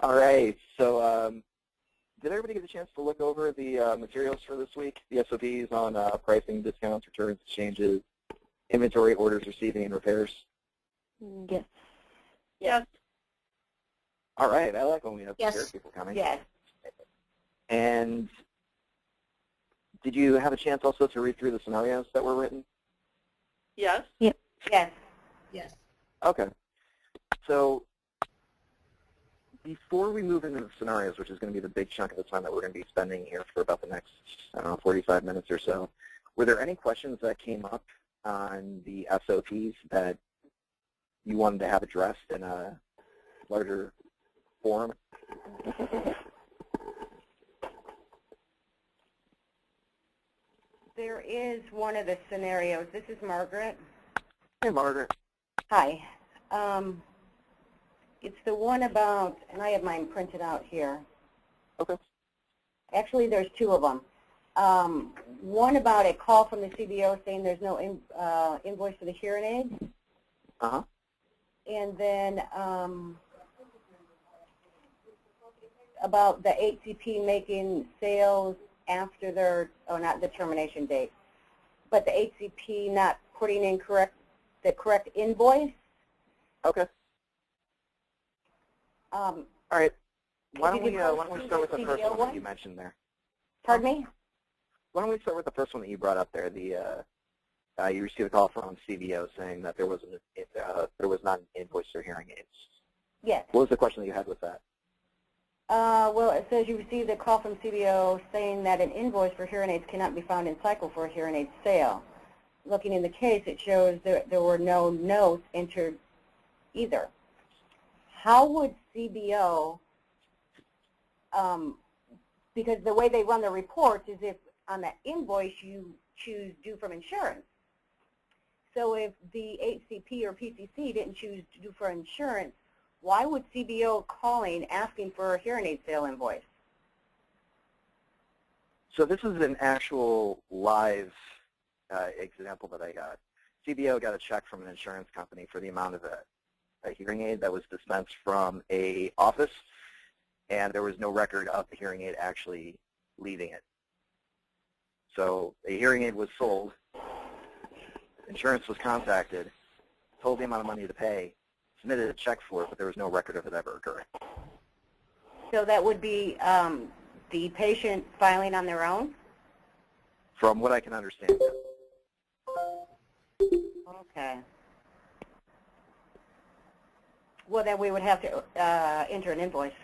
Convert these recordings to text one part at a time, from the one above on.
All right. So did everybody get a chance to look over the materials for this week? The SOPs on pricing, discounts, returns, exchanges, inventory, orders, receiving, and repairs? Yes. Yes. All right. I like when we have Yes. prepared people coming. Yes. And did you have a chance also to read through the scenarios that were written? Yes. Yep. Yes. Yes. Okay. So before we move into the scenarios, which is going to be the big chunk of the time that we're going to be spending here for about the next, I don't know, 45 minutes or so, were there any questions that came up on the SOPs that you wanted to have addressed in a larger forum? There is one of the scenarios. This is Margaret. Hey, Margaret. Hi. It's the one about, and I have mine printed out here. Okay. Actually, there's two of them. One about a call from the CBO saying there's no invoice for the hearing aid. Uh-huh. And then about the HCP making sales after their, oh, not the termination date, but the HCP not putting in the correct invoice. Okay. All right. Why don't we start with the first one that you mentioned there? Pardon me? Why don't we start with the first one that you brought up there? The you received a call from CBO saying that there was not an invoice for hearing aids. Yes. What was the question that you had with that? Well, it says you received a call from CBO saying that an invoice for hearing aids cannot be found in cycle for a hearing aid sale. Looking in the case, it shows there were no notes entered either. How would CBO, because the way they run the reports is if on that invoice you choose due from insurance. So if the HCP or PCC didn't choose due for insurance, why would CBO calling asking for a hearing aid sale invoice? So this is an actual live example that I got. CBO got a check from an insurance company for the amount of a hearing aid that was dispensed from a office, and there was no record of the hearing aid actually leaving it. So a hearing aid was sold, insurance was contacted, told the amount of money to pay, submitted a check for it, but there was no record of it ever occurring. So that would be the patient filing on their own? From what I can understand. Okay. Well, then we would have to enter an invoice.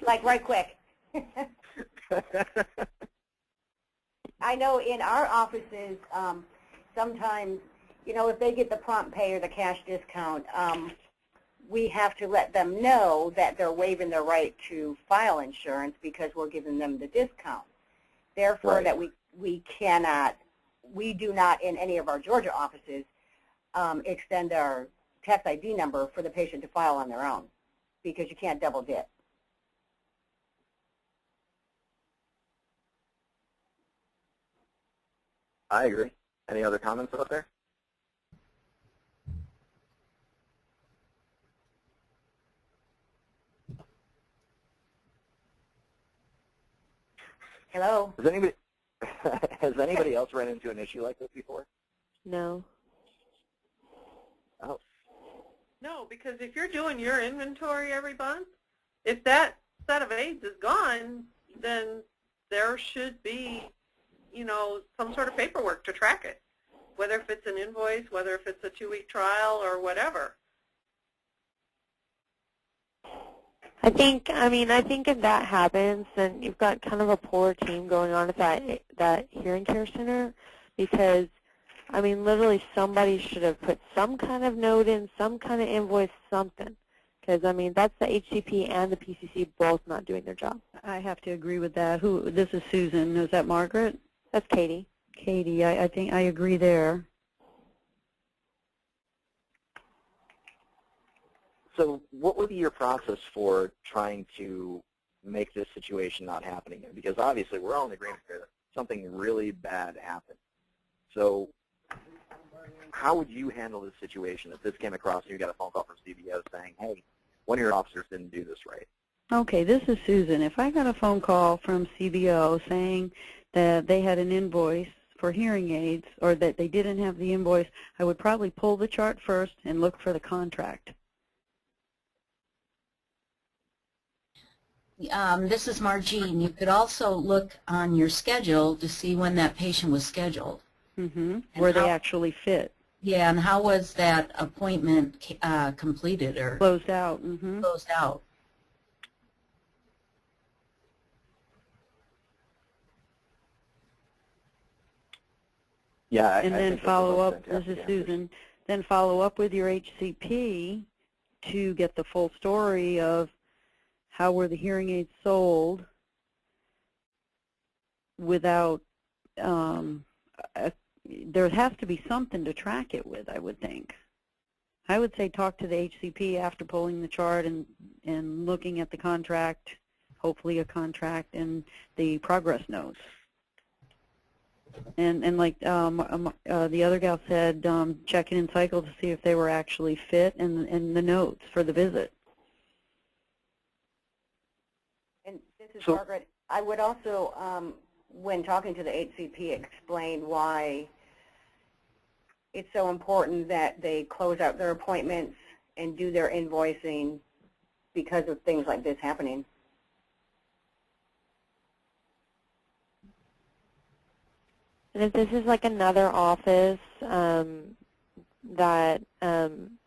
Like right quick. I know in our offices, sometimes, you know, if they get the prompt pay or the cash discount, we have to let them know that they're waiving their right to file insurance because we're giving them the discount. Therefore, right. That we do not in any of our Georgia offices extend our tax ID number for the patient to file on their own because you can't double dip. I agree. Any other comments out there? Hello? Has anybody else run into an issue like this before? No. Oh. No, because if you're doing your inventory every month, if that set of aids is gone, then there should be, you know, some sort of paperwork to track it, whether if it's an invoice, whether if it's a 2-week trial or whatever. I think if that happens, then you've got kind of a poor team going on at that hearing care center because, I mean, literally somebody should have put some kind of note in, some kind of invoice, something. Because, I mean, that's the HCP and the PCC both not doing their job. I have to agree with that. This is Susan. Is that Margaret? That's Katie. Katie, I think I agree there. So what would be your process for trying to make this situation not happen again? Because obviously we're all in agreement here that something really bad happened. So how would you handle this situation if this came across and you got a phone call from CBO saying, hey, one of your officers didn't do this right? Okay, this is Susan. If I got a phone call from CBO saying that they had an invoice for hearing aids or that they didn't have the invoice, I would probably pull the chart first and look for the contract. This is Margene. You could also look on your schedule to see when that patient was scheduled. Where they actually fit. Yeah, and how was that appointment completed or Closed out. closed out? Yeah, And then follow up, this is Susan, then follow up with your HCP to get the full story of how were the hearing aids sold without, there has to be something to track it with, I would think. I would say talk to the HCP after pulling the chart and looking at the contract, hopefully a contract, and the progress notes. And like the other gal said, checking in cycle to see if they were actually fit and the notes for the visit. And this is Margaret. I would also, when talking to the HCP, explain why it's so important that they close out their appointments and do their invoicing because of things like this happening. And if this is like another office that,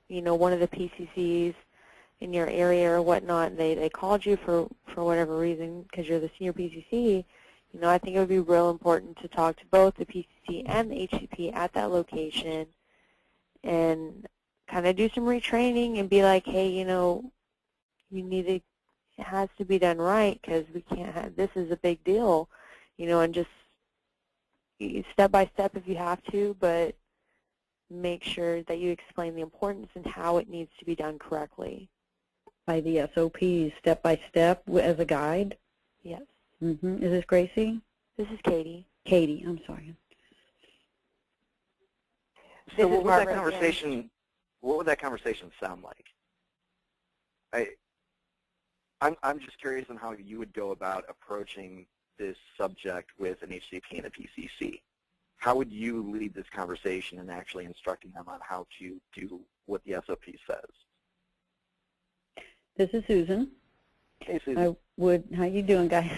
you know, one of the PCCs in your area or whatnot, they called you for whatever reason because you're the senior PCC, you know, I think it would be real important to talk to both the PCC and the HCP at that location and kind of do some retraining and be like, hey, you know, you need to, it has to be done right because we can't have, this is a big deal, you know, and just step by step if you have to, but make sure that you explain the importance and how it needs to be done correctly. By the SOPs, step by step as a guide? Yes. Is this Gracie? This is Katie. Katie, I'm sorry. So what would that conversation sound like? I'm just curious on how you would go about approaching this subject with an HCP and a PCC. How would you lead this conversation in actually instructing them on how to do what the SOP says? This is Susan. Hey, Susan. How you doing, guys?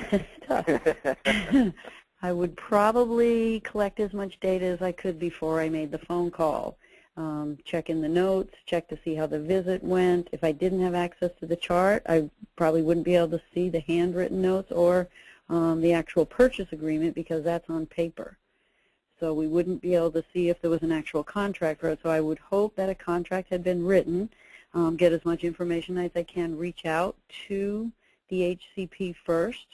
I would probably collect as much data as I could before I made the phone call. Check in the notes, check to see how the visit went. If I didn't have access to the chart, I probably wouldn't be able to see the handwritten notes or the actual purchase agreement because that's on paper. So we wouldn't be able to see if there was an actual contract for it. So I would hope that a contract had been written, get as much information as I can, reach out to the HCP first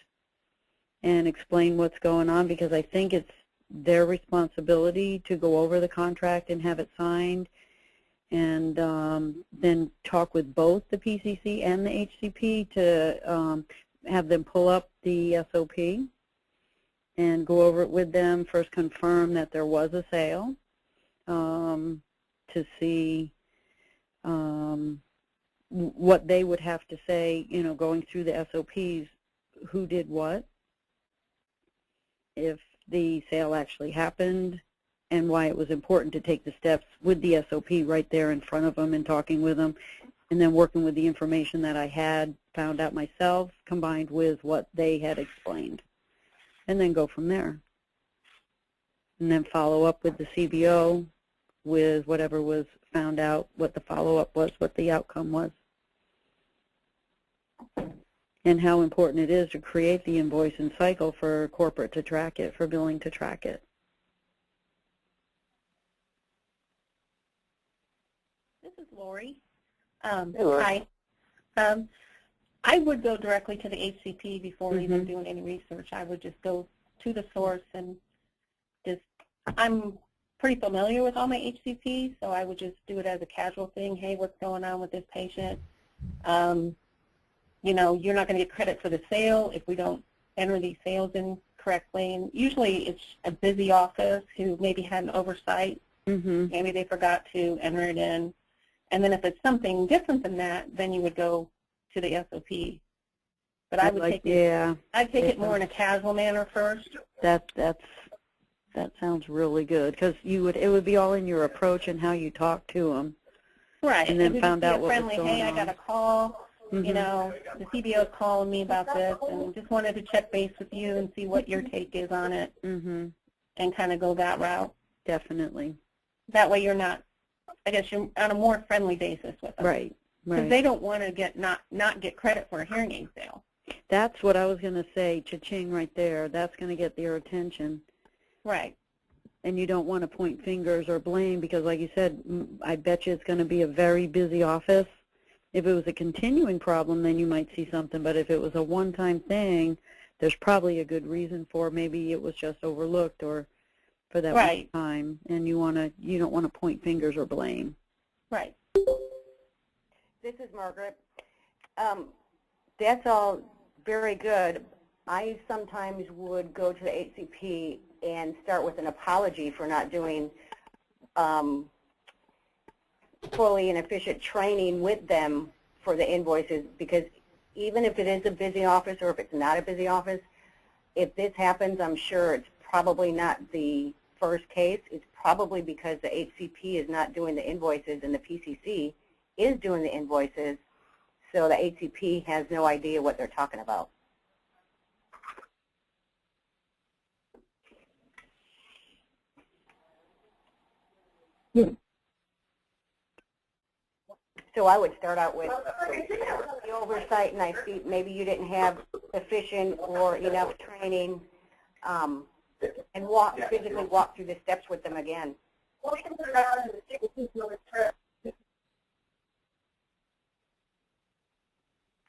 and explain what's going on because I think it's their responsibility to go over the contract and have it signed and then talk with both the PCC and the HCP to have them pull up the SOP and go over it with them, first confirm that there was a sale to see what they would have to say, you know, going through the SOPs, who did what, if the sale actually happened, and why it was important to take the steps with the SOP right there in front of them and talking with them, and then working with the information that I had found out myself combined with what they had explained, and then go from there. And then follow up with the CBO with whatever was found out, what the follow-up was, what the outcome was, and how important it is to create the invoice and cycle for corporate to track it, for billing to track it. This is Lori. Hey, Lori. Hi. I would go directly to the HCP before even doing any research. I would just go to the source and just, I'm pretty familiar with all my HCPs, so I would just do it as a casual thing. Hey, what's going on with this patient? You know, you're not going to get credit for the sale if we don't enter these sales in correctly. And usually it's a busy office who maybe had an oversight Maybe they forgot to enter it in. And then if it's something different than that, then you would go to the SOP. But I would take it more in a casual manner first. That sounds really good, because it would be all in your approach and how you talk to them. Right. And then found out what was going hey, on. I got a call. You know, the CBO is calling me about this, and just wanted to check base with you and see what your take is on it, and kind of go that route. Definitely. That way you're not, I guess you're on a more friendly basis with them. Right. Because they don't want to not get credit for a hearing aid sale. That's what I was going to say, cha-ching right there. That's going to get their attention. Right. And you don't want to point fingers or blame, because like you said, I bet you it's going to be a very busy office. If it was a continuing problem, then you might see something. But if it was a one-time thing, there's probably a good reason for it. Maybe it was just overlooked or for that one time, and you don't want to point fingers or blame. Right. This is Margaret. That's all very good. I sometimes would go to the HCP and start with an apology for not doing fully and efficient training with them for the invoices, because even if it is a busy office or if it's not a busy office, if this happens, I'm sure it's probably not the first case. It's probably because the HCP is not doing the invoices and the PCC is doing the invoices, so the HCP has no idea what they're talking about. So I would start out with the oversight, and I see maybe you didn't have sufficient or enough training, and physically walk through the steps with them again.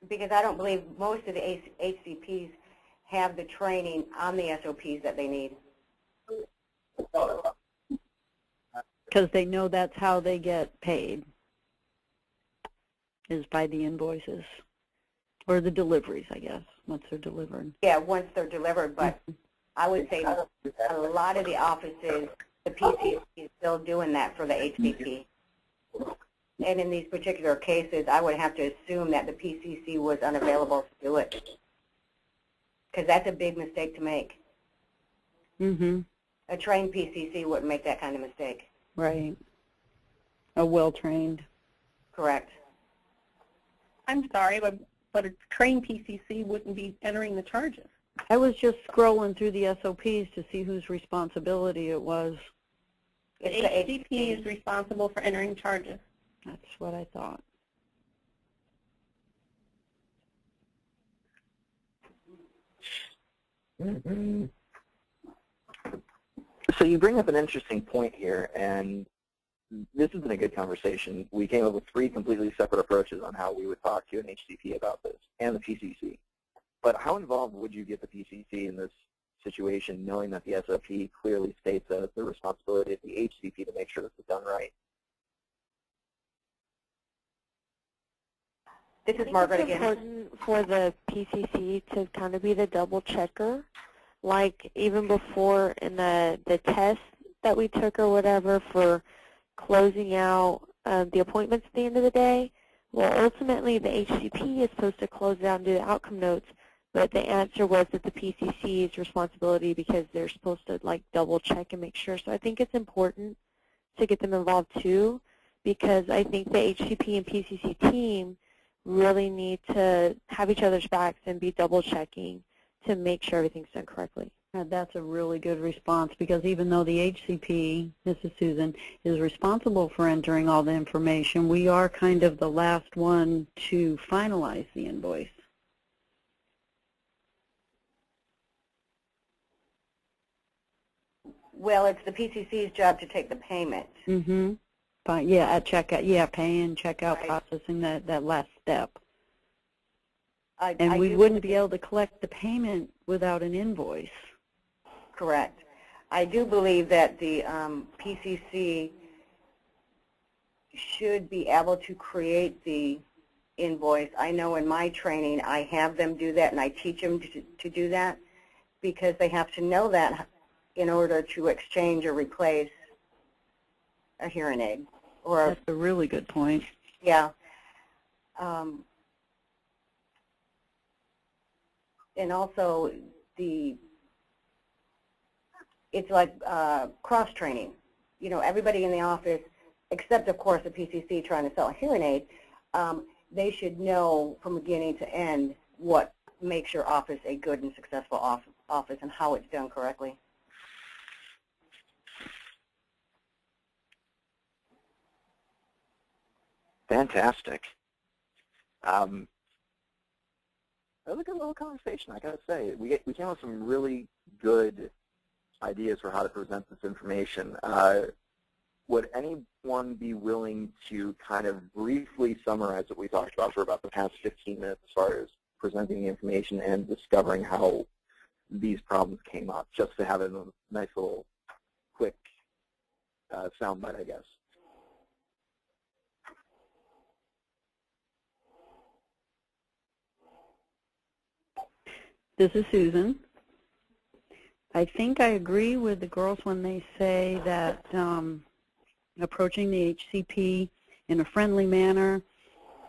Because I don't believe most of the HCPs have the training on the SOPs that they need. Because they know that's how they get paid, is by the invoices or the deliveries, I guess, once they're delivered. Yeah, once they're delivered, but I would say a lot of the offices, the PCC is still doing that for the HCP. And in these particular cases, I would have to assume that the PCC was unavailable to do it, because that's a big mistake to make. A trained PCC wouldn't make that kind of mistake. Right. A well-trained. Correct. I'm sorry, but a trained PCC wouldn't be entering the charges. I was just scrolling through the SOPs to see whose responsibility it was. The HCP is responsible for entering charges. That's what I thought. So you bring up an interesting point here, and this has been a good conversation. We came up with 3 completely separate approaches on how we would talk to an HCP about this, and the PCC. But how involved would you get the PCC in this situation, knowing that the SOP clearly states that it's the responsibility of the HCP to make sure this is done right? This is Margaret again. It's important for the PCC to kind of be the double checker, like even before in the test that we took or whatever for closing out the appointments at the end of the day. Well, ultimately the HCP is supposed to close out and do the outcome notes, but the answer was that the PCC's responsibility, because they're supposed to like double check and make sure. So I think it's important to get them involved too, because I think the HCP and PCC team really need to have each other's backs and be double checking to make sure everything's done correctly. That's a really good response, because even though the HCP, Mrs. Susan, is responsible for entering all the information, we are kind of the last one to finalize the invoice. Well, it's the PCC's job to take the payment. But yeah, at checkout, paying, checkout, right. Processing that last step. And we wouldn't be able to collect the payment without an invoice. Correct. I do believe that the PCC should be able to create the invoice. I know in my training I have them do that, and I teach them to do that, because they have to know that in order to exchange or replace a hearing aid. Or That's a really good point. yeah. And also it's like cross-training. You know, everybody in the office, except of course the PCC trying to sell a hearing aid, they should know from beginning to end what makes your office a good and successful office and how it's done correctly. Fantastic. That was a good little conversation, I gotta say. We came up with some really good ideas for how to present this information. Would anyone be willing to kind of briefly summarize what we talked about for about the past 15 minutes as far as presenting the information and discovering how these problems came up, just to have a nice little quick soundbite, I guess? This is Susan. I think I agree with the girls when they say that approaching the HCP in a friendly manner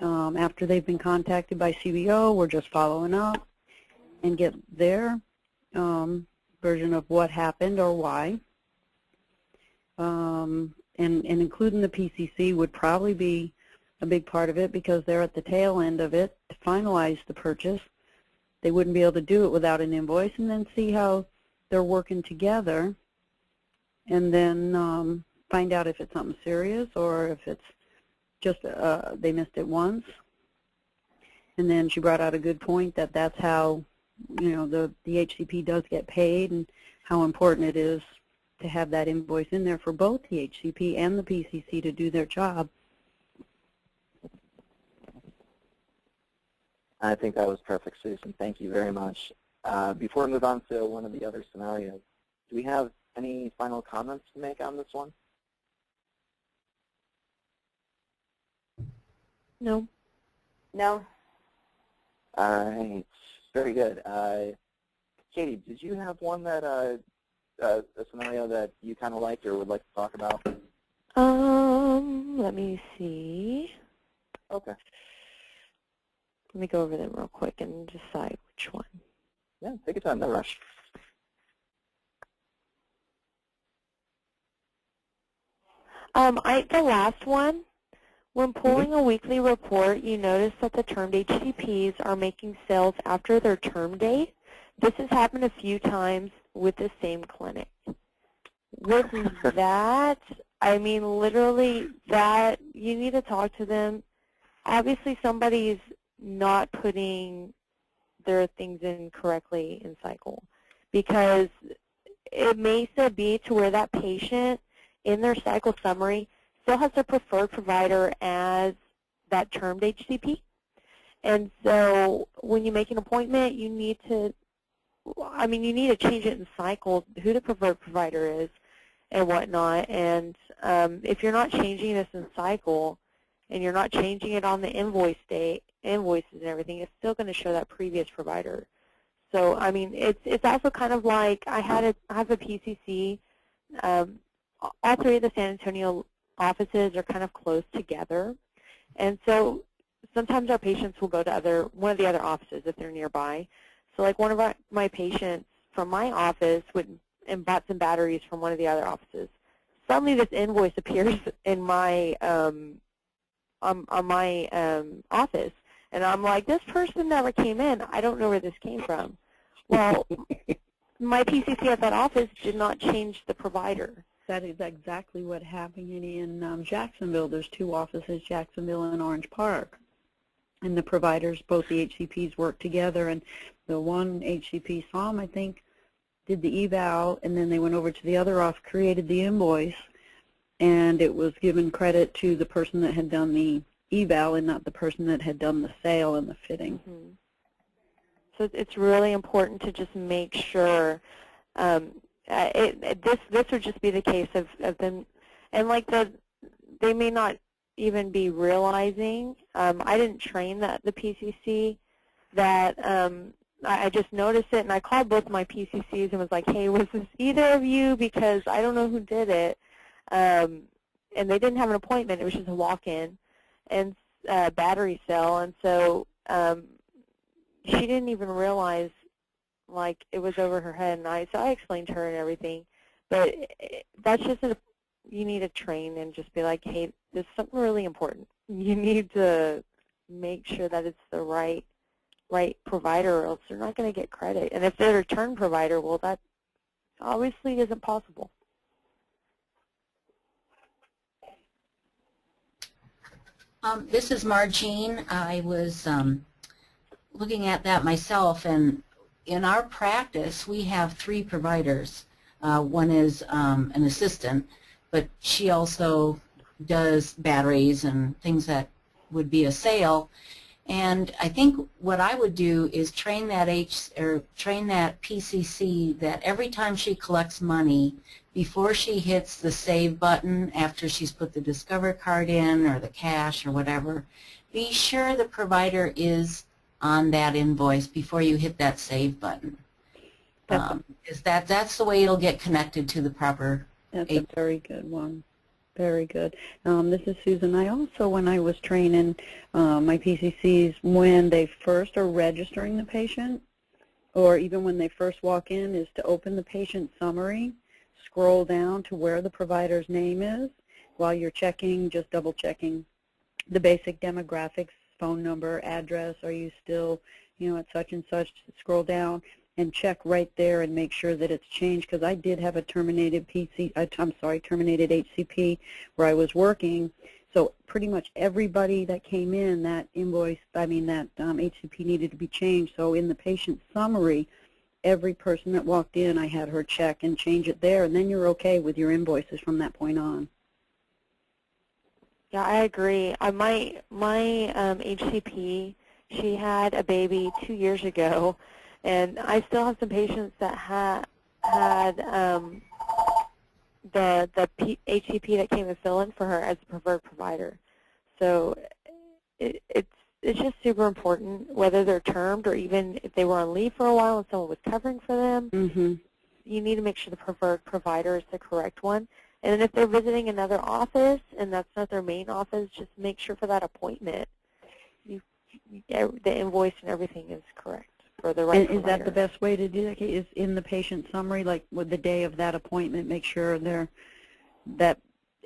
after they've been contacted by CBO, we're just following up and get their version of what happened or why. And including the PCC would probably be a big part of it because they're at the tail end of it to finalize the purchase. They wouldn't be able to do it without an invoice, and then see how they're working together, and then find out if it's something serious or if it's just they missed it once. And then she brought out a good point that that's how, you know, the HCP does get paid, and how important it is to have that invoice in there for both the HCP and the PCC to do their job. I think that was perfect, Susan. Thank you very much. Before we move on to one of the other scenarios, do we have any final comments to make on this one? No. No? All right. Very good. Katie, did you have one that a scenario that you kind of liked or would like to talk about? Let me see. Okay. Let me go over them real quick and decide which one. Yeah, take your time, no rush. The last one, when pulling a weekly report, you notice that the termed HCPs are making sales after their term date. This has happened a few times with the same clinic. With that, I mean, literally, that you need to talk to them. Obviously, somebody's not putting their things in correctly in cycle, because it may still be to where that patient in their cycle summary still has their preferred provider as that termed HCP. And so when you make an appointment, you need to, you need to change it in cycle, who the preferred provider is and whatnot. And if you're not changing this in cycle and you're not changing it on the invoices and everything, it's still going to show that previous provider. So, I mean, it's also kind of like I have a PCC. All three of the San Antonio offices are kind of close together. And so sometimes our patients will go to one of the other offices if they're nearby. So like one of my patients from my office went and bought some batteries from one of the other offices. Suddenly this invoice appears in my on my office. And I'm like, this person never came in. I don't know where this came from. Well, my PCC at that office did not change the provider. That is exactly what happened in Jacksonville. There's two offices, Jacksonville and Orange Park. And the providers, both the HCPs, worked together. And the one HCP saw them, I think, did the eval, and then they went over to the other office, created the invoice, and it was given credit to the person that had done the eval and not the person that had done the sale and the fitting. Mm-hmm. So it's really important to just make sure this would just be the case of them, and like they may not even be realizing. I didn't train the PCC that I just noticed it, and I called both my PCCs and was like, hey, was this either of you, because I don't know who did it. and they didn't have an appointment. It was just a walk-in and battery cell, and so she didn't even realize like it was over her head. And so I explained to her and everything, but that's just you need to train and just be like, hey, this is something really important. You need to make sure that it's the right provider, or else they're not going to get credit. And if they're a return provider, well, that obviously isn't possible. This is Margene. I was looking at that myself, and in our practice, we have 3 providers. One is an assistant, but she also does batteries and things that would be a sale. And I think what I would do is train that PCC that every time she collects money, before she hits the save button after she's put the Discover card in or the cash or whatever, be sure the provider is on that invoice before you hit that save button. That's the way it'll get connected to the proper. That's a very good one. Very good. This is Susan. I also, when I was training my PCCs, when they first are registering the patient, or even when they first walk in, is to open the patient summary, scroll down to where the provider's name is. While you're checking, just double checking the basic demographics, phone number, address, are you still, at such and such, scroll down and check right there and make sure that it's changed, because I did have a terminated terminated HCP where I was working. So pretty much everybody that came in, that invoice, that HCP needed to be changed. So in the patient summary, every person that walked in, I had her check and change it there, and then you're okay with your invoices from that point on. Yeah, I agree. My HCP, she had a baby 2 years ago, and I still have some patients that had the HCP that came and fill in for her as a preferred provider. So it's just super important, whether they're termed or even if they were on leave for a while and someone was covering for them. Mm-hmm. You need to make sure the preferred provider is the correct one. And then if they're visiting another office and that's not their main office, just make sure for that appointment the invoice and everything is correct for the right And provider. is that the best way to do that? Is in the patient summary, like with the day of that appointment, make sure that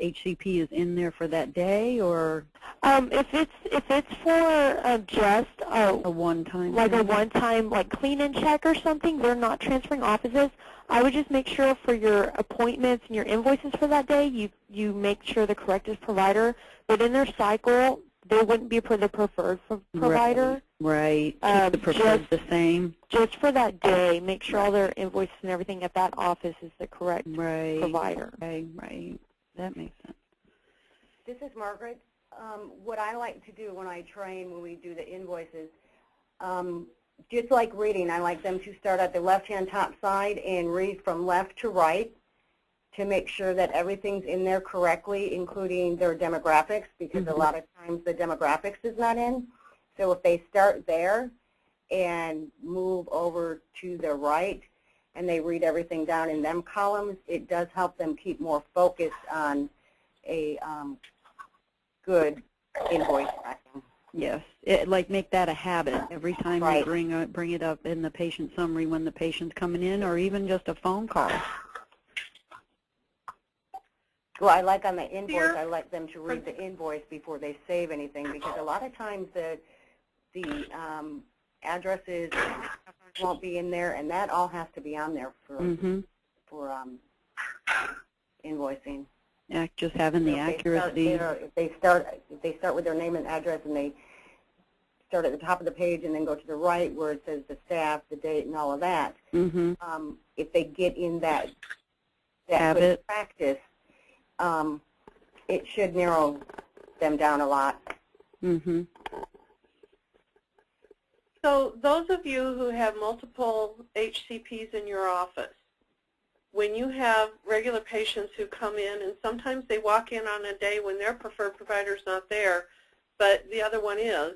HCP is in there for that day, or if it's for just a one-time, like a one-time like clean-in check or something, they're not transferring offices. I would just make sure for your appointments and your invoices for that day, you make sure the correct provider. But in their cycle, they wouldn't be for the preferred provider. Right. Keep the preferred the same. Just for that day, make sure all their invoices and everything at that office is the correct provider. Right. That makes sense. This is Margaret. What I like to do when I train, when we do the invoices, just like reading, I like them to start at the left-hand top side and read from left to right to make sure that everything's in there correctly, including their demographics, because a lot of times the demographics is not in. So if they start there and move over to the right and they read everything down in them columns, it does help them keep more focused on a good invoice tracking. Yes, like make that a habit every time you bring it up in the patient summary when the patient's coming in, or even just a phone call. Well, I like on the invoice, I like them to read the invoice before they save anything, because a lot of times the addresses won't be in there, and that all has to be on there for invoicing. Yeah, just having the accuracy. If they start with their name and address, and they start at the top of the page and then go to the right where it says the staff, the date, and all of that. If they get in that good practice, it should narrow them down a lot. So those of you who have multiple HCPs in your office, when you have regular patients who come in, and sometimes they walk in on a day when their preferred provider's not there, but the other one is,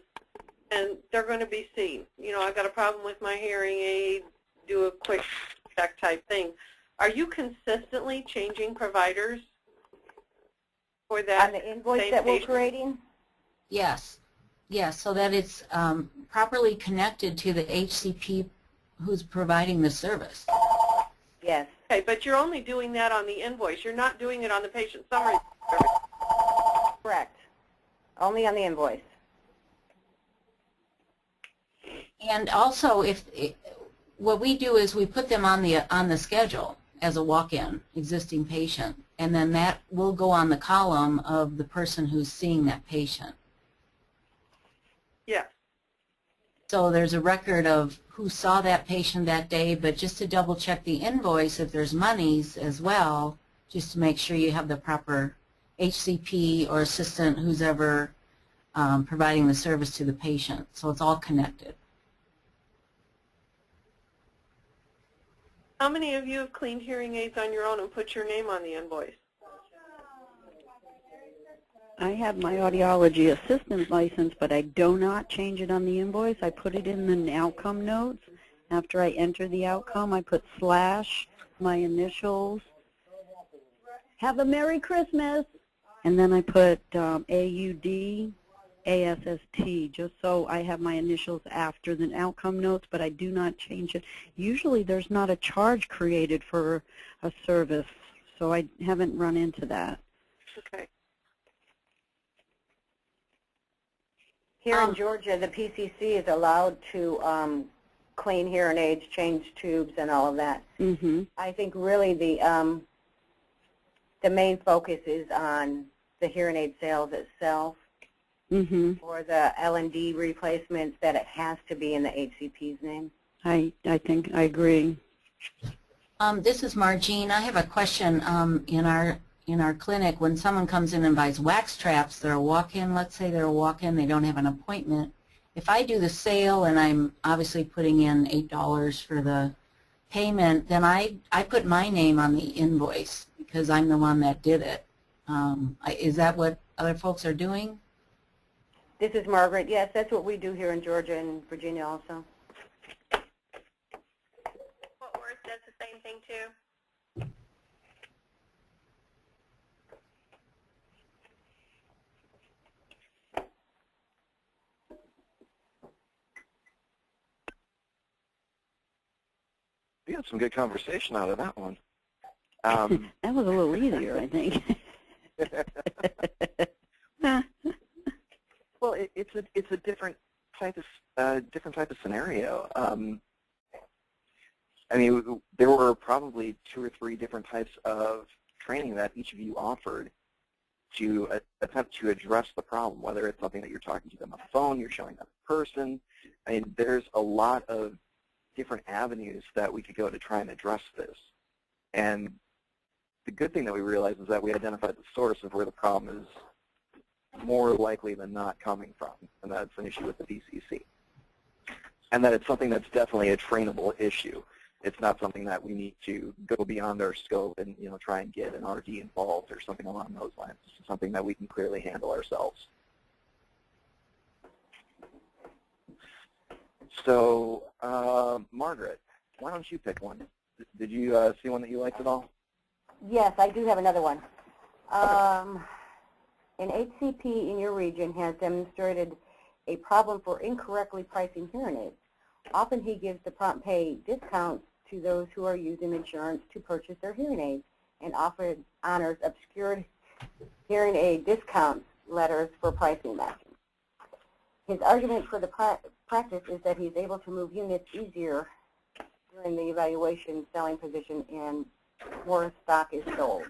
and they're going to be seen. I've got a problem with my hearing aid, do a quick check type thing. Are you consistently changing providers? for that On the invoice same that we're patient? creating? Yes. Yes, so that it's Patient. yes, so that it's properly connected to the HCP who's providing the service. Yes. Okay, but you're only doing that on the invoice. You're not doing it on the patient summary. Correct. Only on the invoice. And also, what we do is we put them on the schedule as a walk-in existing patient, and then that will go on the column of the person who's seeing that patient. Yes. So there's a record of who saw that patient that day, but just to double check the invoice if there's monies as well, just to make sure you have the proper HCP or assistant who's ever providing the service to the patient. So it's all connected. How many of you have cleaned hearing aids on your own and put your name on the invoice? I have my audiology assistant license, but I do not change it on the invoice. I put it in the outcome notes. After I enter the outcome, I put / my initials. Have a Merry Christmas. And then I put AUD, ASST, just so I have my initials after the outcome notes, but I do not change it. Usually there's not a charge created for a service, so I haven't run into that. Okay. Here in Georgia, the PCC is allowed to clean hearing aids, change tubes, and all of that. Mm-hmm. I think really the main focus is on the hearing aid sales itself, Mm-hmm. or the L&D replacements, that it has to be in the HCP's name. I think I agree. This is Margene. I have a question. In our clinic, when someone comes in and buys wax traps, they're a walk-in. Let's say they're a walk-in, they don't have an appointment. If I do the sale and I'm obviously putting in $8 for the payment, then I put my name on the invoice because I'm the one that did it. Is that what other folks are doing? This is Margaret. Yes, that's what we do here in Georgia and Virginia also. Fort Worth does the same thing too. We had some good conversation out of that one. That was a little easier, I think. Well, it's a different type of scenario. I mean, there were probably 2 or 3 different types of training that each of you offered to attempt to address the problem, whether it's something that you're talking to them on the phone, you're showing them in person. I mean, there's a lot of different avenues that we could go to try and address this. And the good thing that we realized is that we identified the source of where the problem is more likely than not coming from, and that's an issue with the PCC. And that it's something that's definitely a trainable issue. It's not something that we need to go beyond our scope and try and get an RD involved or something along those lines. It's something that we can clearly handle ourselves. So, Margaret, why don't you pick one? Did you see one that you liked at all? Yes, I do have another one. An HCP in your region has demonstrated a problem for incorrectly pricing hearing aids. Often he gives the prompt pay discounts to those who are using insurance to purchase their hearing aids and honors obscured hearing aid discount letters for pricing matching. His argument for the practice is that he's able to move units easier during the evaluation selling position and more stock is sold.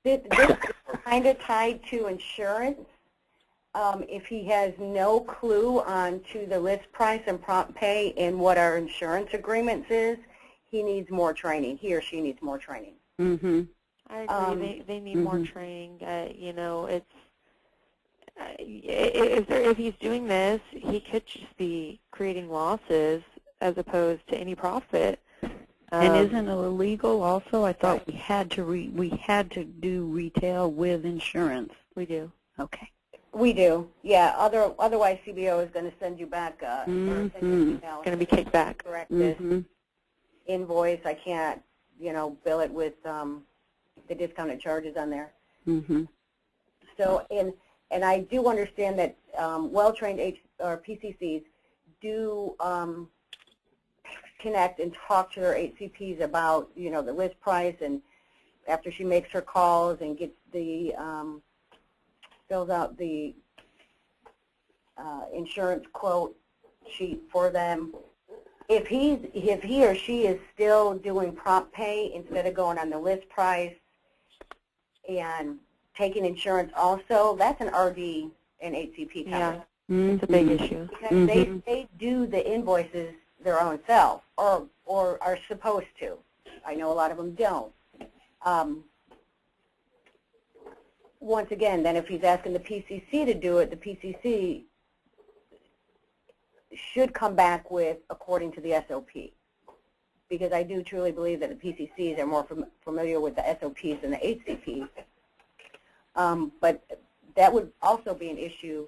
This is kind of tied to insurance. If he has no clue on to the list price and prompt pay and what our insurance agreements is, he needs more training. He or she needs more training. Mm-hmm. I agree. They need more training. It's if he's doing this, he could just be creating losses as opposed to any profit. And isn't it illegal also? I thought we had to do retail with insurance. We do. Okay. We do, yeah. Otherwise, CBO is going to send you back or send you an email. It's going to be kicked back. Correct this invoice. I can't, bill it with the discounted charges on there. So, and I do understand that well-trained PCCs do connect and talk to their HCPs about, the list price, and after she makes her calls and gets the fills out the insurance quote sheet for them. If he or she is still doing prompt pay instead of going on the list price and taking insurance also, that's an RD and HCP coverage. Yeah, it's a big issue. Because they do the invoices their own self, or are supposed to. I know a lot of them don't. Once again, then if he's asking the PCC to do it, the PCC should come back with according to the SOP. Because I do truly believe that the PCCs are more familiar with the SOPs than the HCPs. But that would also be an issue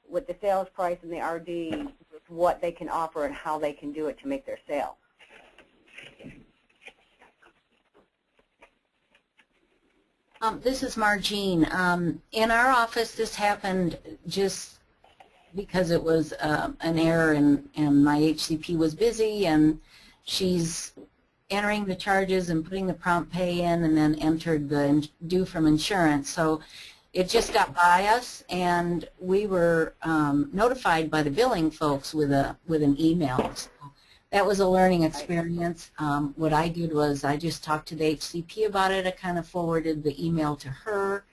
with the sales price and the RD, with what they can offer and how they can do it to make their sale. This is Margene. In our office, this happened just because it was an error, and my HCP was busy, and she's entering the charges and putting the prompt pay in, and then entered the due from insurance. So it just got by us, and we were notified by the billing folks with an email. So that was a learning experience. What I did was I just talked to the HCP about it. I kind of forwarded the email to her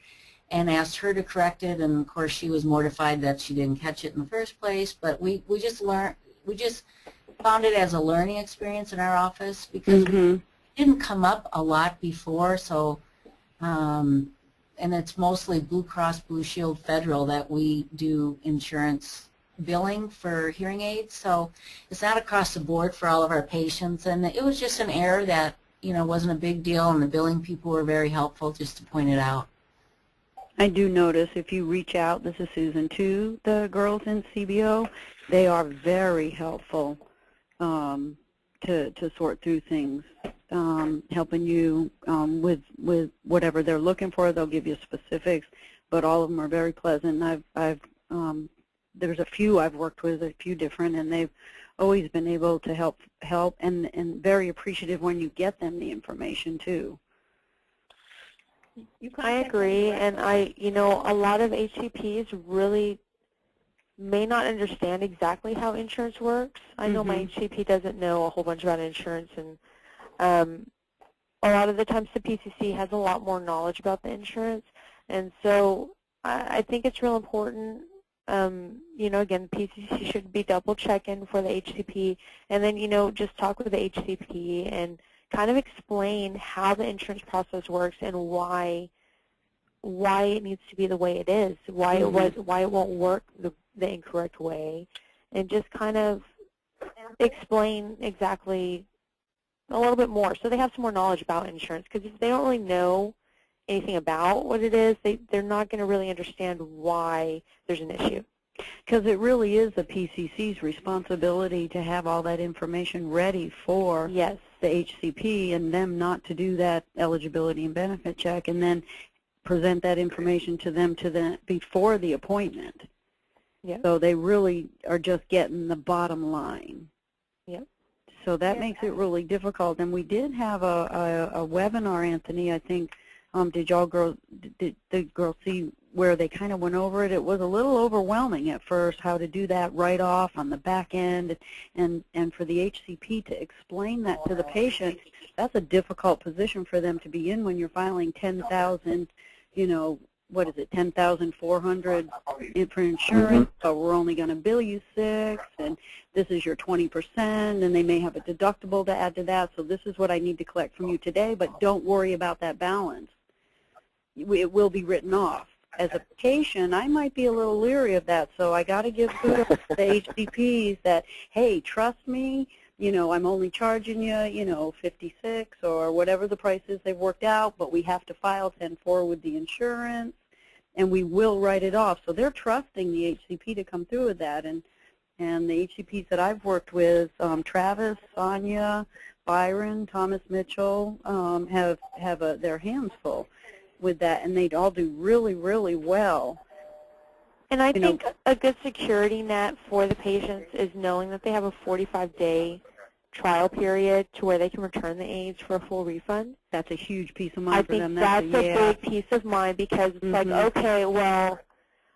and asked her to correct it, and of course she was mortified that she didn't catch it in the first place. But we just found it as a learning experience in our office, because it didn't come up a lot before. So and it's mostly Blue Cross Blue Shield Federal that we do insurance billing for hearing aids, so it's not across the board for all of our patients, and it was just an error that wasn't a big deal, and the billing people were very helpful just to point it out. I do notice if you reach out, this is Susan, to the girls in CBO, they are very helpful to sort through things, helping you with whatever they're looking for. They'll give you specifics, but all of them are very pleasant. There's a few I've worked with, a few different, and they've always been able to help, and very appreciative when you get them the information too. I agree, and a lot of HCPs really may not understand exactly how insurance works. I know my HCP doesn't know a whole bunch about insurance, and a lot of the times the PCC has a lot more knowledge about the insurance, and so I think it's real important. Again, PCC should be double checking for the HCP, and then, just talk with the HCP and kind of explain how the insurance process works and why it needs to be the way it is, why it won't work the incorrect way, and just kind of explain exactly a little bit more so they have some more knowledge about insurance, because if they don't really know anything about what it is, they're not going to really understand why there's an issue. Because it really is the PCC's responsibility to have all that information ready for the HCP, and them not to do that eligibility and benefit check and then present that information to them before the appointment. So they really are just getting the bottom line. So that makes it really difficult. And we did have a webinar, Anthony, I think. Did the girls see where they kind of went over it? It was a little overwhelming at first, how to do that right off on the back end, and for the HCP to explain that to the patient. That's a difficult position for them to be in when you're filing 10,000, what is it, 10,400 for insurance, but we're only going to bill you 6, and this is your 20%, and they may have a deductible to add to that, so this is what I need to collect from you today, but don't worry about that balance. It will be written off. As a patient, I might be a little leery of that, so I got to give kudos to the HCPs that, hey, trust me, I'm only charging you, 56 or whatever the price is they've worked out, but we have to file 10-4 with the insurance. and we will write it off. So they're trusting the HCP to come through with that. And the HCPs that I've worked with, Travis, Sonia, Byron, Thomas Mitchell, have their hands full with that, and they'd all do really, really well. And I think a good security net for the patients is knowing that they have a 45-day trial period to where they can return the aids for a full refund. That's a huge piece of mind for them. I think that's a big piece of mind, because it's like, okay, well,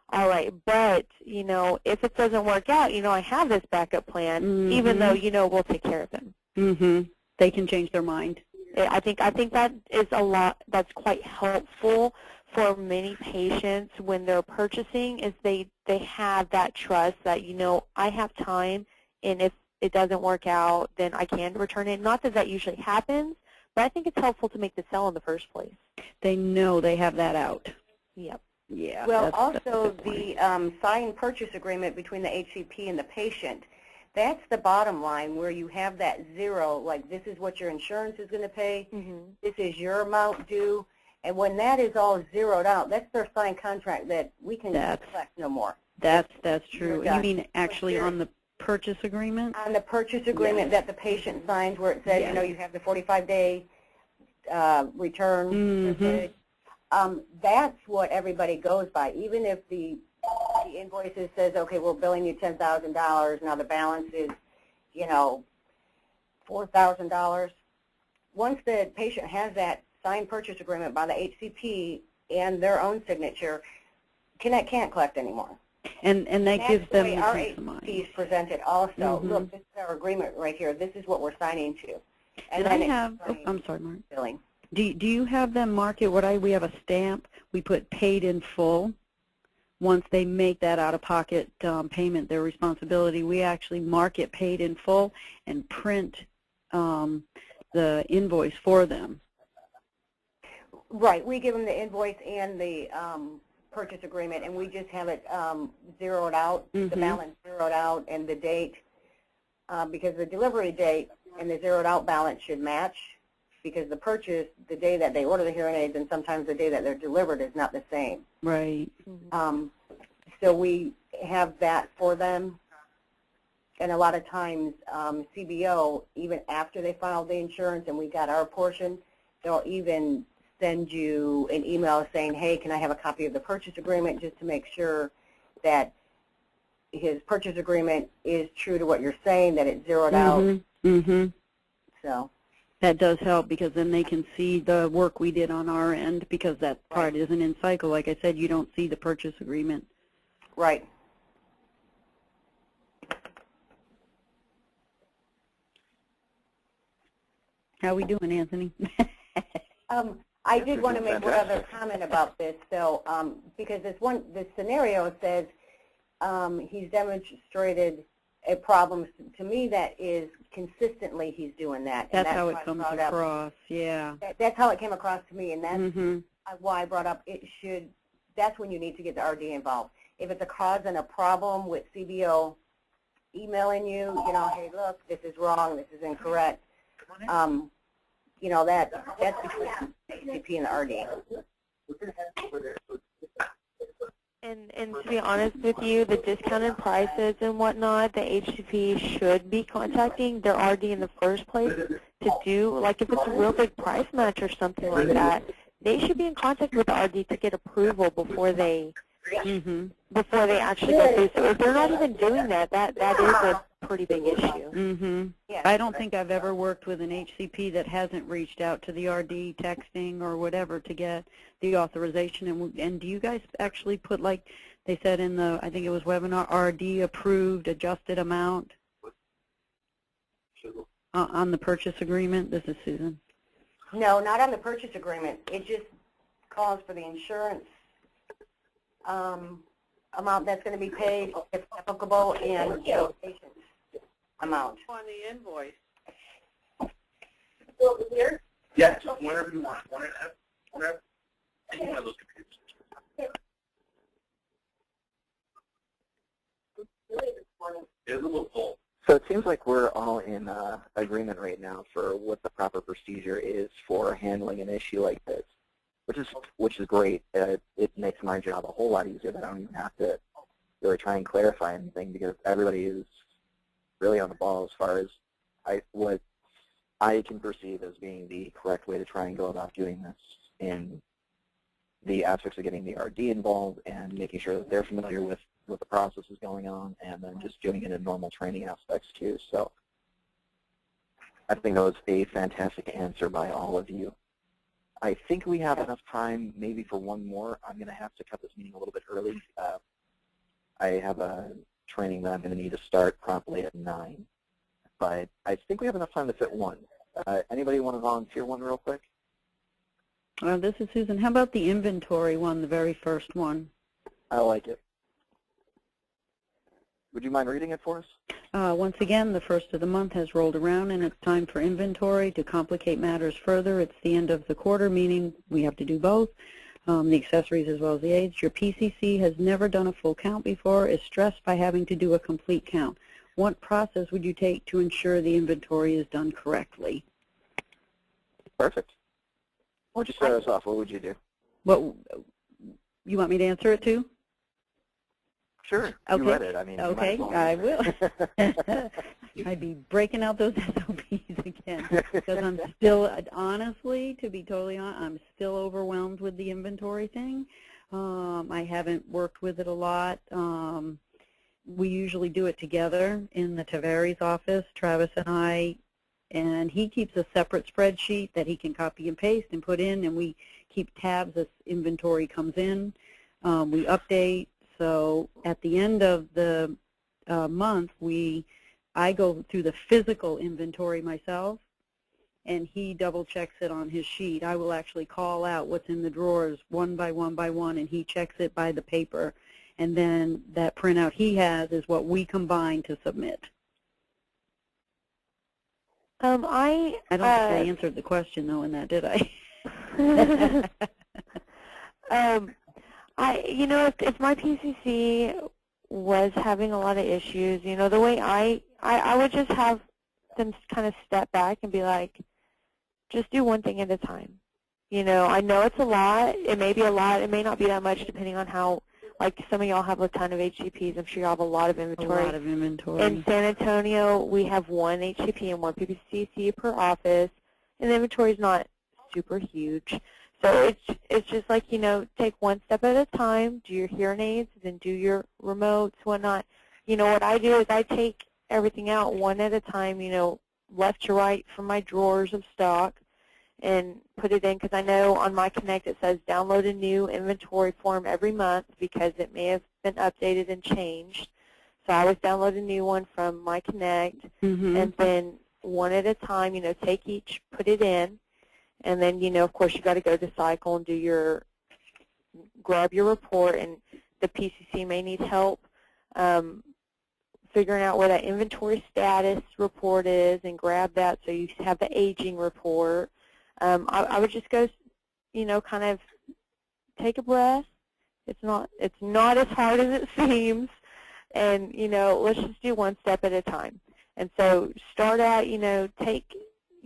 all right, but, you know, if it doesn't work out, you know, I have this backup plan, even though, you know, we'll take care of them. They can change their mind. I think that is a lot, that's quite helpful for many patients when they're purchasing, is they have that trust that, you know, I have time, and if it doesn't work out, then I can return it. Not that that usually happens, but I think it's helpful to make the sale in the first place. They know they have that out. Yep. Yeah. Well, also the signed purchase agreement between the HCP and the patient, that's the bottom line, where you have that zero, like this is what your insurance is going to pay, this is your amount due, and when that is all zeroed out, that's their signed contract that we can collect no more. That's true. You mean actually on the purchase agreement? On the purchase agreement that the patient signs, where it says, you know, you have the 45-day return. That's what everybody goes by. Even if the invoices says, okay, we're billing you $10,000, now the balance is, you know, $4,000. Once the patient has that signed purchase agreement by the HCP and their own signature, Connect can't collect anymore. And that gives them our peace of mind. HCPs presented also. Look, this is our agreement right here. This is what we're signing to. And then I have, I'm sorry, Mark. Billing. Do you have them mark it? We have a stamp. We put paid in full. Once they make that out-of-pocket payment their responsibility, we actually mark it paid in full and print the invoice for them. Right. We give them the invoice and the purchase agreement, and we just have it zeroed out, the balance zeroed out, and the date, because the delivery date and the zeroed out balance should match, because the purchase, the day that they order the hearing aids and sometimes the day that they're delivered is not the same. Right. So we have that for them. And a lot of times CBO, even after they filed the insurance and we got our portion, they'll even send you an email saying, hey, can I have a copy of the purchase agreement, just to make sure that his purchase agreement is true to what you're saying, that it's zeroed out. So that does help, because then they can see the work we did on our end, because that part isn't in cycle. Like I said, you don't see the purchase agreement. Right. How are we doing, Anthony? I did want to make one other comment about this. So, because this scenario says he's demonstrated a problem to me that is consistently he's doing that. That's how it comes across. Yeah. That's how it came across to me, and that's why I brought up it should. That's when you need to get the RD involved. If it's a cause and a problem with CBO emailing you, you know, hey, look, this is wrong, this is incorrect. You know, that's between HCP and the RD. And to be honest with you, the discounted prices and whatnot, the HCP should be contacting their RD in the first place to do, like if it's a real big price match or something like that, they should be in contact with the RD to get approval before they actually go through. So if they're not even doing that, that is a pretty big issue. I don't think I've ever worked with an HCP that hasn't reached out to the RD texting or whatever to get the authorization. And do you guys actually put, like they said in the, I think it was webinar, RD approved adjusted amount on the purchase agreement? This is Susan. No, not on the purchase agreement. It just calls for the insurance amount that's going to be paid, if applicable, and the patient's amount. On the invoice. Over here? Yes, whenever you want. Whenever. And you have those computers. It's a little full. So it seems like we're all in agreement right now for what the proper procedure is for handling an issue like this. which is great. It makes my job a whole lot easier that I don't even have to really try and clarify anything because everybody is really on the ball as far as what I can perceive as being the correct way to try and go about doing this in the aspects of getting the RD involved and making sure that they're familiar with what the process is going on, and then just doing it in normal training aspects too. So I think that was a fantastic answer by all of you. I think we have enough time maybe for one more. I'm going to have to cut this meeting a little bit early. I have a training that I'm going to need to start promptly at 9. But I think we have enough time to fit one. Anybody want to volunteer one real quick? This is Susan. How about the inventory one, the very first one? I like it. Would you mind reading it for us? Once again, the first of the month has rolled around, and it's time for inventory. To complicate matters further, it's the end of the quarter, meaning we have to do both, the accessories as well as the aids. Your PCC has never done a full count before, is stressed by having to do a complete count. What process would you take to ensure the inventory is done correctly? Perfect. Why don't you start us off? What would you do? What, you want me to answer it too? Sure. Okay. You read it. I mean, okay, I will. I'd be breaking out those SOPs again because I'm still, honestly, to be totally honest, I'm still overwhelmed with the inventory thing. I haven't worked with it a lot. We usually do it together in the Tavares office, Travis and I, and he keeps a separate spreadsheet that he can copy and paste and put in, and we keep tabs as inventory comes in. We update. So at the end of the month, I go through the physical inventory myself, and he double checks it on his sheet. I will actually call out what's in the drawers one by one by one, and he checks it by the paper. And then that printout he has is what we combine to submit. I don't think I answered the question, though, in that, did I? You know, if my PCC was having a lot of issues, you know, the way I would just have them kind of step back and be like, just do one thing at a time. You know, I know it's a lot. It may be a lot. It may not be that much depending on how, like some of y'all have a ton of HCPs. I'm sure y'all have a lot of inventory. A lot of inventory. In San Antonio, we have one HCP and one PCC per office, and the inventory is not super huge. So it's just like, you know, take one step at a time, do your hearing aids, then do your remotes, whatnot. You know, what I do is I take everything out one at a time, you know, left to right from my drawers of stock and put it in, because I know on my Connect it says download a new inventory form every month because it may have been updated and changed. So I always download a new one from my Connect, and then one at a time, you know, take each, put it in. And then, you know, of course, you got to go to Cycle and do grab your report, and the PCC may need help figuring out where that inventory status report is and grab that so you have the aging report. I would just go, you know, kind of take a breath. It's not as hard as it seems, and, you know, let's just do one step at a time. And so start out, you know, take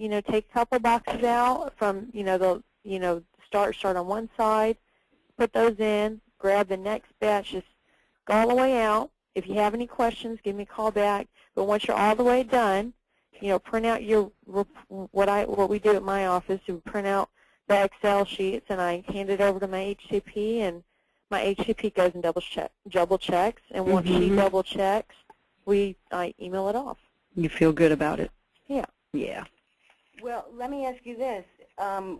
a couple boxes out from, start on one side, put those in, grab the next batch, just go all the way out. If you have any questions, give me a call back. But once you're all the way done, you know, print out what we do at my office, we print out the Excel sheets, and I hand it over to my HCP, and my HCP goes and double checks, and once she double checks, I email it off. You feel good about it? Yeah. Yeah. Well, let me ask you this, and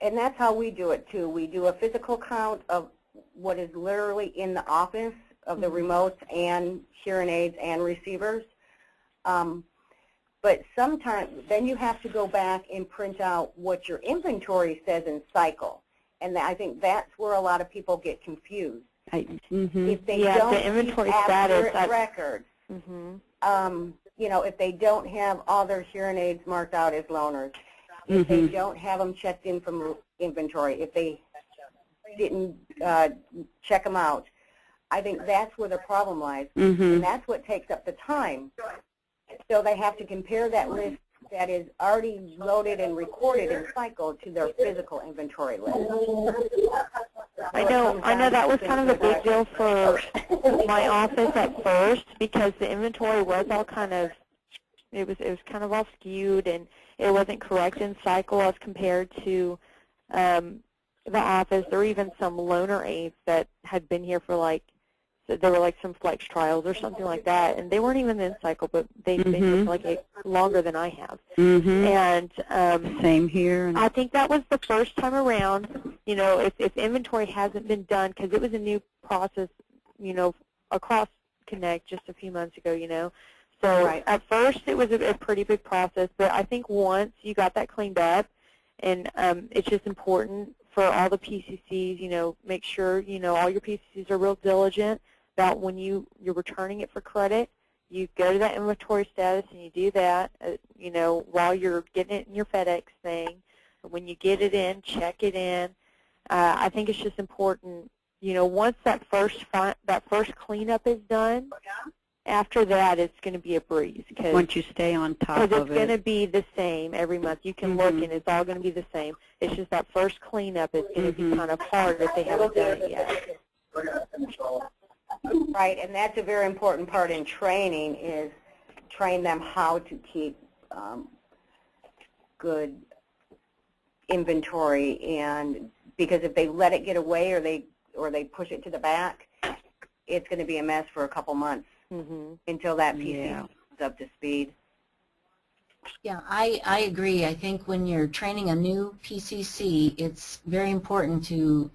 that's how we do it too. We do a physical count of what is literally in the office of the remotes and hearing aids and receivers. But sometimes then you have to go back and print out what your inventory says in Cycle, and I think that's where a lot of people get confused. If they don't the inventory keep status accurate records, you know, if they don't have all their hearing aids marked out as loaners, if they don't have them checked in from inventory, if they didn't check them out, I think that's where the problem lies, and that's what takes up the time. So they have to compare that list that is already loaded and recorded in cycle to their physical inventory list. I know that was kind of a big deal for my office at first because the inventory was all kind of, it was kind of all skewed and it wasn't correct in cycle as compared to the office. There were even some loaner aides that had been here for like, there were like some flex trials or something like that, and they weren't even in cycle, but they've been here for like longer than I have. And same here. I think that was the first time around, you know, if inventory hasn't been done, because it was a new process, you know, across Connect just a few months ago, you know. So at first it was a pretty big process, but I think once you got that cleaned up, and it's just important for all the PCCs, you know, make sure, you know, all your PCCs are real diligent about when you're returning it for credit. You go to that inventory status and you do that, you know, while you're getting it in your FedEx thing. When you get it in, check it in. I think it's just important, you know, once that first cleanup is done, after that it's going to be a breeze. Once you stay on top of it. Because it's going to be the same every month. You can look and it's all going to be the same. It's just that first cleanup is going to be kind of hard if they haven't done it yet. Right, and that's a very important part in training, is train them how to keep good inventory, and because if they let it get away or they push it to the back, it's going to be a mess for a couple months until that PC is up to speed. Yeah, I agree. I think when you're training a new PCC, it's very important to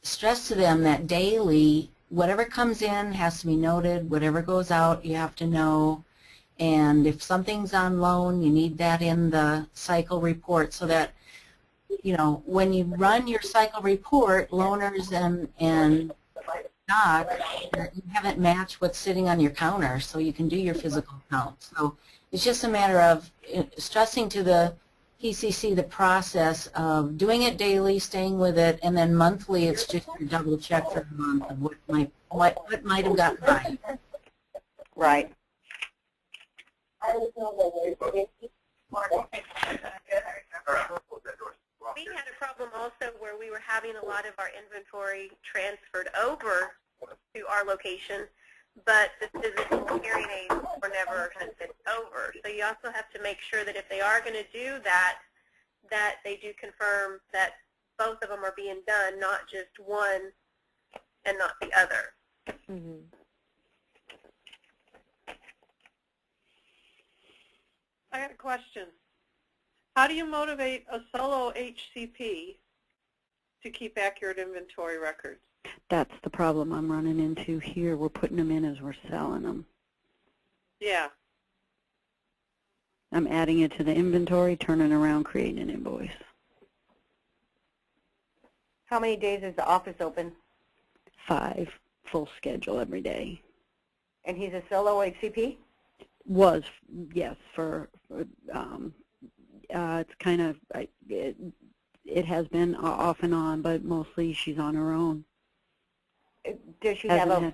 stress to them that daily, whatever comes in has to be noted, whatever goes out you have to know, and if something's on loan, you need that in the cycle report so that, you know, when you run your cycle report, loaners and stock, you haven't matched what's sitting on your counter, so you can do your physical count. So it's just a matter of stressing to the PCC the process of doing it daily, staying with it, and then monthly it's just a double check for the month of what might have gotten right. Right. We had a problem also where we were having a lot of our inventory transferred over to our location, but the physical hearing aids were never sent over. So you also have to make sure that if they are going to do that, that they do confirm that both of them are being done, not just one and not the other. I got a question. How do you motivate a solo HCP to keep accurate inventory records? That's the problem I'm running into here. We're putting them in as we're selling them. Yeah. I'm adding it to the inventory, turning around, creating an invoice. How many days is the office open? 5, full schedule every day. And he's a solo HCP? Was, yes, for it's kind of, it has been off and on, but mostly she's on her own. Does she have a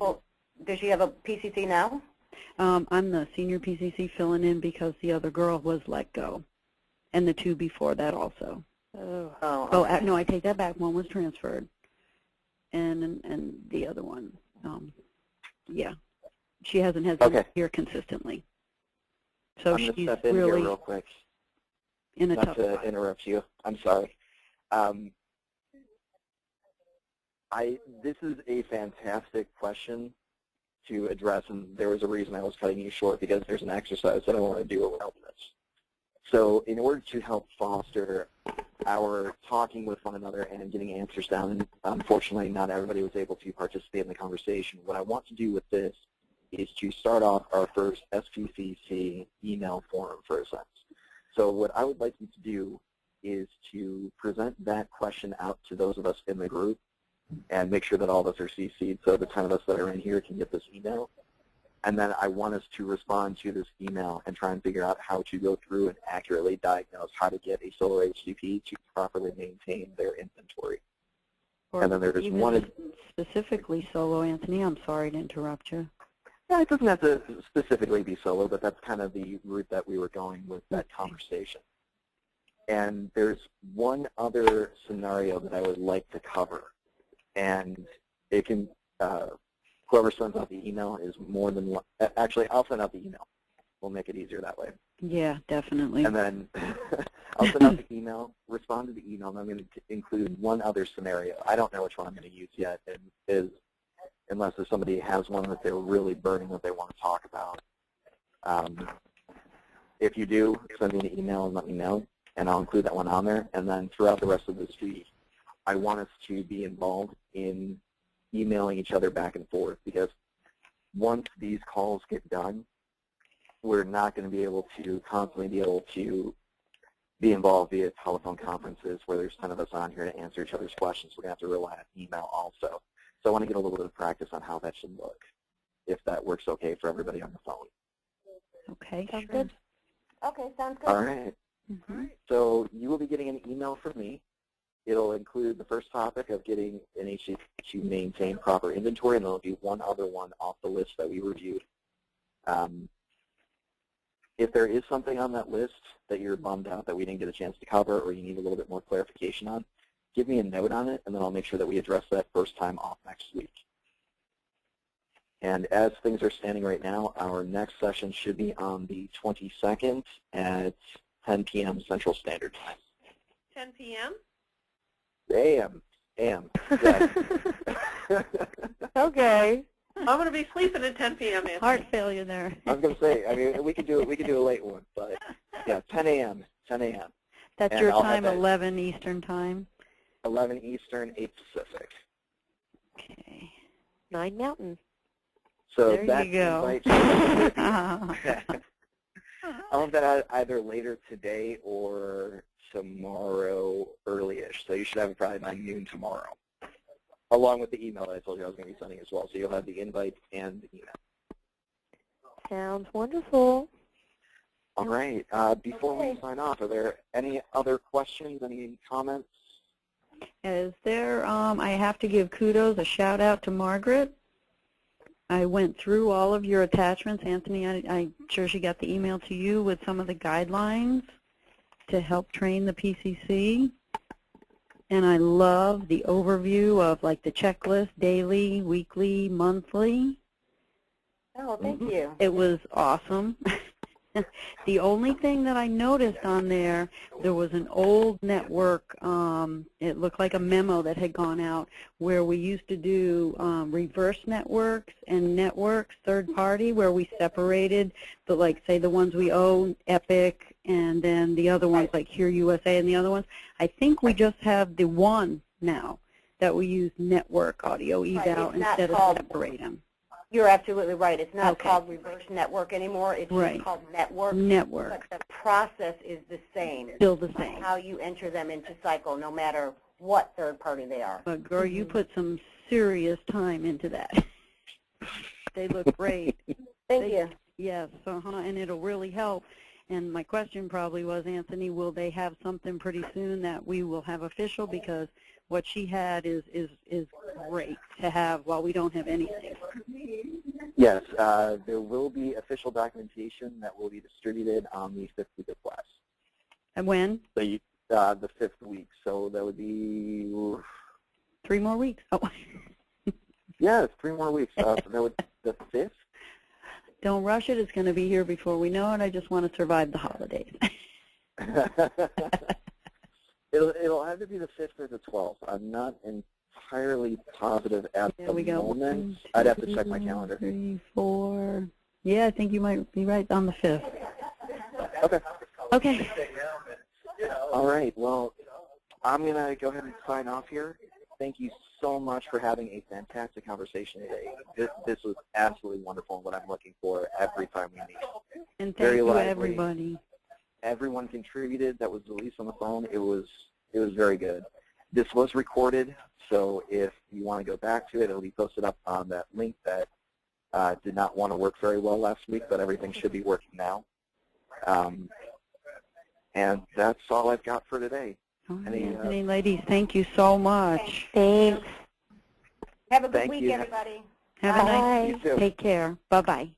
PCC now? I'm the senior PCC filling in because the other girl was let go, and the 2 before that also. Oh, okay. No, I take that back. One was transferred, and the other one, yeah, she hasn't been here consistently. So I'm going to she's step in really here real quick. in a Not tough to spot. interrupt you. I'm sorry. This is a fantastic question to address, and there was a reason I was cutting you short, because there's an exercise that I want to do around this. So in order to help foster our talking with one another and getting answers down, and unfortunately not everybody was able to participate in the conversation, what I want to do with this is to start off our first SPCC email forum for a sense. So what I would like you to do is to present that question out to those of us in the group and make sure that all of us are CC'd so the 10 of us that are in here can get this email. And then I want us to respond to this email and try and figure out how to go through and accurately diagnose how to get a solo HCP to properly maintain their inventory. Or and then there's even one specifically solo, Anthony. I'm sorry to interrupt you. Yeah, it doesn't have to specifically be solo, but that's kind of the route that we were going with that conversation. And there's one other scenario that I would like to cover, and it can, whoever sends out the email is more than one. Actually, I'll send out the email. We'll make it easier that way. Yeah, definitely. And then I'll send out the email, respond to the email, and I'm going to include one other scenario. I don't know which one I'm going to use yet, unless if somebody has one that they're really burning that they want to talk about. If you do, send me an email and let me know, and I'll include that one on there. And then throughout the rest of this week, I want us to be involved in emailing each other back and forth, because once these calls get done, we're not going to be able to constantly be involved via telephone conferences where there's 10 of us on here to answer each other's questions. We're going to have to rely on email also. So I want to get a little bit of practice on how that should look, if that works okay for everybody on the phone. Okay, Sounds sure. good. Okay, sounds good. All right. So you will be getting an email from me. It'll include the first topic of getting an HCP to maintain proper inventory, and there'll be one other one off the list that we reviewed. If there is something on that list that you're bummed out that we didn't get a chance to cover, or you need a little bit more clarification on, give me a note on it, and then I'll make sure that we address that first time off next week. And as things are standing right now, our next session should be on the 22nd at 10 p.m. Central Standard Time. 10 p.m.? AM. Yes. Okay. I'm going to be sleeping at 10 p.m. Anthony. Heart failure there. I was going to say, I mean, we could do a late one, but yeah, 10 a.m. 10 a.m. That's And your I'll time, have that 11 Eastern time? 11 Eastern, 8 Pacific. Okay. 9 Mountain. So There that you go. invite I'll have that either later today or tomorrow early-ish. So you should have it probably by noon tomorrow, along with the email that I told you I was going to be sending as well. So you'll have the invite and the email. Sounds wonderful. All right. Before we sign off, are there any other questions, any comments? Is there, I have to give kudos, a shout out to Margaret. I went through all of your attachments. Anthony, I'm sure she got the email to you with some of the guidelines to help train the PCC. And I love the overview of like the checklist, daily, weekly, monthly. Oh, thank you. It was awesome. The only thing that I noticed on there was an old network, it looked like a memo that had gone out, where we used to do reverse networks and networks, third party, where we separated the, like, say, the ones we own, Epic, and then the other ones like Here USA and the other ones. I think we just have the one now that we use network audio eval instead of separate them. You're absolutely right. It's not Okay. called reverse network anymore. It's just called network. Network. But the process is the same. Still the same. How you enter them into cycle, no matter what third party they are. But girl, you put some serious time into that. They look great. Thank you. Yes, and it'll really help. And my question probably was, Anthony, will they have something pretty soon that we will have official? Because what she had is great to have while we don't have anything. Yes, there will be official documentation that will be distributed on the 5th week of class. And when? So the 5th week. So that would be 3 more weeks. Oh. Yeah, it's 3 more weeks. So that would the 5th. Don't rush it. It's going to be here before we know it. I just want to survive the holidays. It'll either be the 5th or the 12th. I'm not entirely positive at the moment. I'd have to check my calendar. 3, 4. Yeah, I think you might be right on the 5th. Okay. Okay. All right. Well, I'm going to go ahead and sign off here. Thank you so much for having a fantastic conversation today. This was absolutely wonderful and what I'm looking for every time we meet. And thank you, everybody. Everyone contributed that was released on the phone. It was very good. This was recorded, so if you want to go back to it, it'll be posted up on that link that did not want to work very well last week, but everything should be working now. And that's all I've got for today. Anthony, ladies, thank you so much. Thanks. Have a good week, everybody. Have a Bye. nice. You too. Take care. Bye bye.